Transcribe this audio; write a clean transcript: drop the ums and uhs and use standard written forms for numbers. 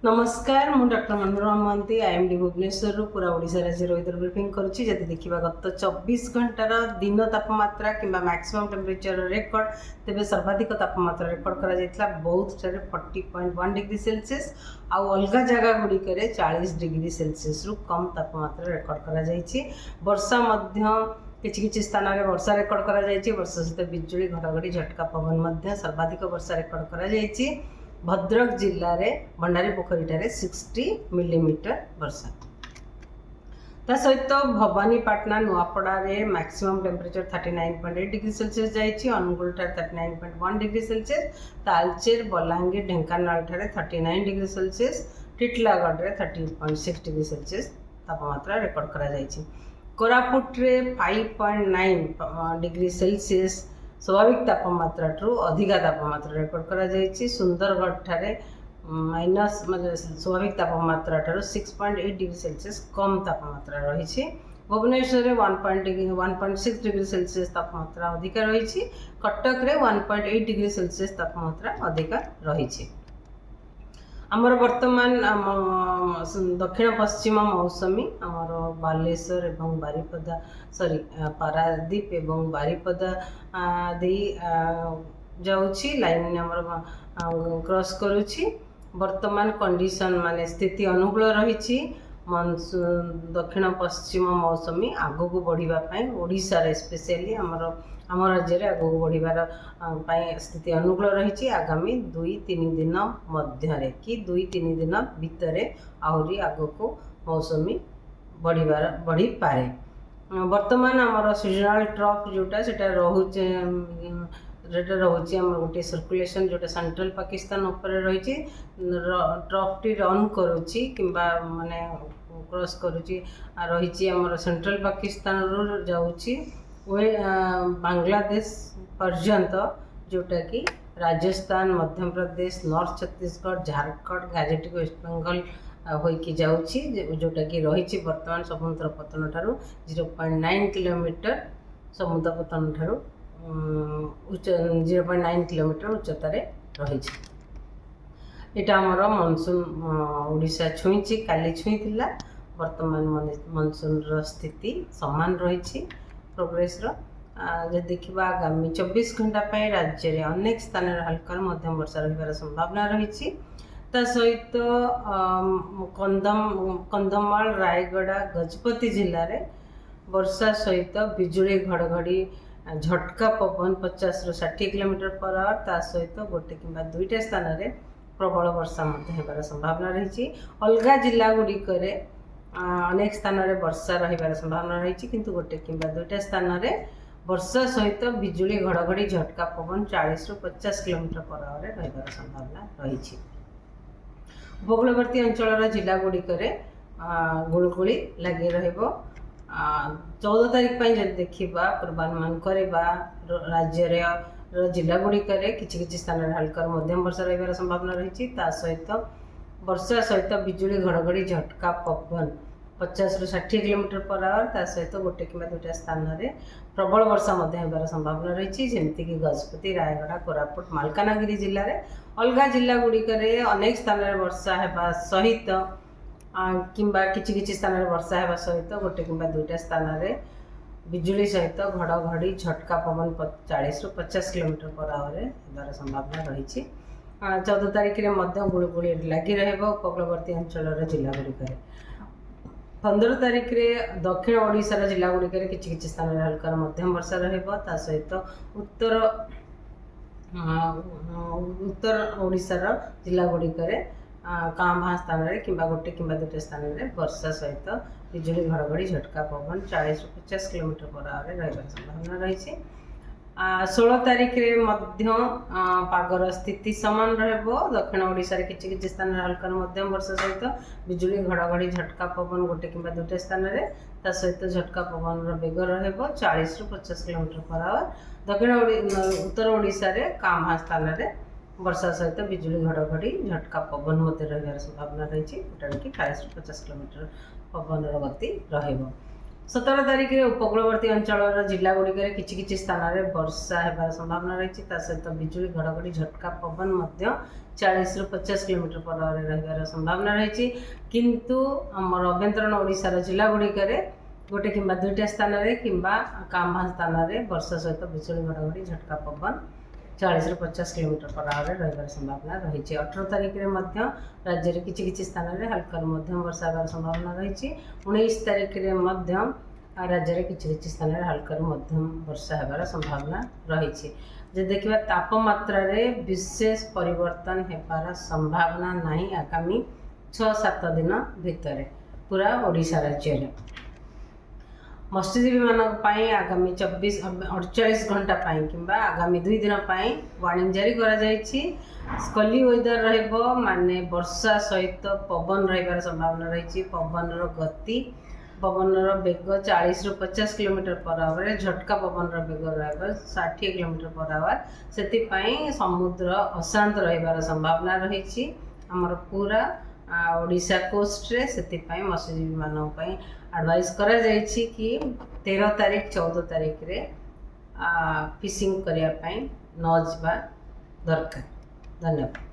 नमस्कार मु doctor Manorama Mahanti IMD Bhubaneswar पूरा ओडिशा राज्य वेदर ब्रीफिंग करुच्ची जदि देखा गत 24 घंटार दिन तापमात्रा कि मैक्सिमम टेम्परेचर रेकर्ड तेज सर्वाधिक तापमात्रा रेकर्ड कर बौद्ध 40.1 डिग्री सेल्सियस आउ अलग जगह गुड़िक 40 डिग्री सेल्सियस रु कम तापमात्रा रेकर्ड कर वर्षा किछि स्थान में वर्षा रेकर्ड कर वर्षा सहित बिजुली घड़घड़ी झटका पवन सर्वाधिक वर्षा रेकर्ड कर भद्रक जिल्ला रे भंडारी पोखरी 60 मिलीमीटर वर्षा ता सहित भवानीपाटना नुआपड़ा रे मैक्सिमम टेम्परेचर 39.8 डिग्री सेल्सियस जाइछि Angul 39.1 degree Celsius Talcher Balangir Dhenkanal 39 degree Celsius Titlagarh रे 30.6 डिग्री सेल्सियस तापमात्रा रेकर्ड करा जाइछि कोरापुट रे 5.9 डिग्री सेल्सियस स्वाभाविक तापमात्रा अधिका तापमात्रा रेकर्ड कर सुंदरगढ़ ठारे माइनस मतलब स्वाभाविक तापमात्रा 6.8 डिग्री सेल्सियस कम तापमात्रा रही भुवनेश्वर में 1.6 डिग्री सेल्सियस तापमात्रा अधिका रही कटक रे 1.8 डिग्री सेल्सियस तापमात्रा अधिका रही आमर वर्तमान दक्षिण पश्चिम मौसमी आमर बालेश्वर एवं बारिपदा सॉरी पारादीप एवं बारिपदा दे जाउछि लाइन आमर क्रॉस करुछि वर्तमान कंडीशन माने स्थिति अनुकूल रही दक्षिण पश्चिम मौसमी आगक बढ़ापी ओडिशा रे स्पेशली आम राज्य में आगक बढ़ार स्थिति अनुकूल रही आगामी 2-3 दिन मध्य कि 2-3 दिन भितर आहरी आगक मौसमी बढ़ी पारे वर्तमान आमर सीजनाल ट्रफ जोटा से रोचे रोचे आम गोटे सर्कुलेशन जोटा सेंट्रल पाकिस्तान उपर रही ट्रफ टी रन करुच्ची किंबा माने क्रॉस करुच्ची रही आमर सेंट्रल पाकिस्तान रू जाऊँगी वे बांग्लादेश पर्यंत जोटा कि राजस्थान मध्य प्रदेश नॉर्थ छत्तीसगढ़ झारखंड गाजेटिक वेस्ट बेंगल होइकी जाउछि जोटा कि रही वर्तमान समुद्र पतन ठारू 0.9 किलोमीटर समुद्र पतन ठारू 0.9 किलोमीटर उच्चतार रही यहाँ आमर मनसून ओडिशा छुईची काली छुईला वर्तमान मनसून स्थिति समान रही प्रोग्रेस जो देखा आगामी 24 घंटा राज्य में अनेक स्थान हल्का मध्यम वर्षा रही संभावना रही सहित कंधमाल रायगड़ा गजपति जिले में वर्षा सहित बिजुली घड़घड़ी झटका पवन 50 ରୁ 60 किलोमीटर पर आवर ता सहित गोटे किंबा दुईटा स्थान में प्रबल वर्षा होबार संभावना रही अलग जिला गुड़िक अनेक स्थान में वर्षा रही संभावना रही किंतु गोटे किंबा दुईटा स्थान में वर्षा सहित बिजुली घड़घड़ी झटका पवन 40 ରୁ 50 किलोमीटर पर आवर रही संभावना रही उपकूलवर्ती अंचल जिला गुड़िक गुलगुली लगी रहिबो 14 तारीख जब देखा पूर्वानुमान करवा राज्य जिला गुड़िक किसी स्थान हल्का मध्यम वर्षा रही संभावना रही सहित वर्षा सहित बिजुली घड़घड़ी झटका पवन 50 ରୁ 60 किलोमीटर पर आवर ता सहित गोटे कि दुईटा स्थान में प्रबल वर्षा होबार संभावना रही जमीक गजपति रायगड़ा कोरापुट मालकानगिरी जिले में अलग जिला गुड़िक अनेक स्थान में वर्षा होगा सहित किंबा किछि स्थान में वर्षा होगा सहित गोटे कि दुईटा स्थान में बिजुली सहित घड़घड़ी झटका पवन 40 ରୁ 50 किलोमीटर पर आवर होबार संभावना रही 14 तारीख में गुलगुली लगी रहिबो उपकूलवर्ती अंचल जिला गुड़िक 15 तारीख में दक्षिण ओडिशार जिला गुड़िक किछि स्थान में हल्का मध्यम वर्षा रहा सहित उत्तर ओडिशार जिला गुड़िक काँ भाँ स्थान में कि गोटे कि दुईटा स्थान में वर्षा सहित बिजुली घड़घड़ी झटका पवन 40 ରୁ 50 किलोमीटर पर आवर रही संभावना रही 16 तारीख में पागर स्थिति समान रहिबो दक्षिण ओडिशा किछि स्थान में हल्का मध्यम वर्षा सहित बिजुली घड़घड़ी झटका पवन गोटे कि दुईटा स्थान में ता सहित झटका पवन बेग रहिबो 40 ରୁ 50 किलोमीटर पर आवर दक्षिण उत्तर ओडिशा रे काँ स्थान में वर्षा सहित बिजुली घड़घड़ी झटका पवन रही संभावना रही जोटा कि 40 ରୁ 50 किलोमीटर पवन गति रहिबो 17 तारिख में उपकूलवर्ती अंचल जिला गुड़िक कि स्थान में वर्षा होबार संभावना रही सहित बिजुली घड़घड़ी झटका पवन 40 ରୁ 50 किलोमीटर पर आवर रहिबार संभावना रही किंतु आमर अभ्यंतरण ओडिशार जिला गुड़िक गोटे कि दुईटा स्थान में कि कांभा स्थान में वर्षा सहित बिजुली घड़घड़ी झटका पवन 40 ରୁ 50 किलोमीटर पर आवर रहिबार संभावना रही 18 तारिख में राज्य में किछि स्थान में हल्का मध्यम वर्षा होबार संभावना रही 19 तारिख में राज्य में किछि स्थान में हल्का मध्यम वर्षा होबार संभावना रही जे देखिबा तापमात्रा रे विशेष परिवर्तन होबार संभावना नहीं आगामी 6-7 दिन भितर पूरा ओडिशा राज्य में मत्स्यजीवी मानी आगामी 48 घंटा कि आगामी 2 दिन वार्निंग जारी करा स्कली वेदर रहिबो माने वर्षा सहित पवन रहिबार संभावना रही पवन गति पवन बेग 40 ରୁ 50 किलोमीटर पर आवर झटका पवन बेग रहा 60 किलोमीटर पर आवर से समुद्र अशांत रहिबार संभावना रही आमर पूरा ओडिशा कोस्ट रे से मत्स्यजीवी मानक एडवाइस करा जायछि कि 13 तारिख 14 तारिख रे फिशिंग करिया पई न जिबा दरकार। धन्यवाद।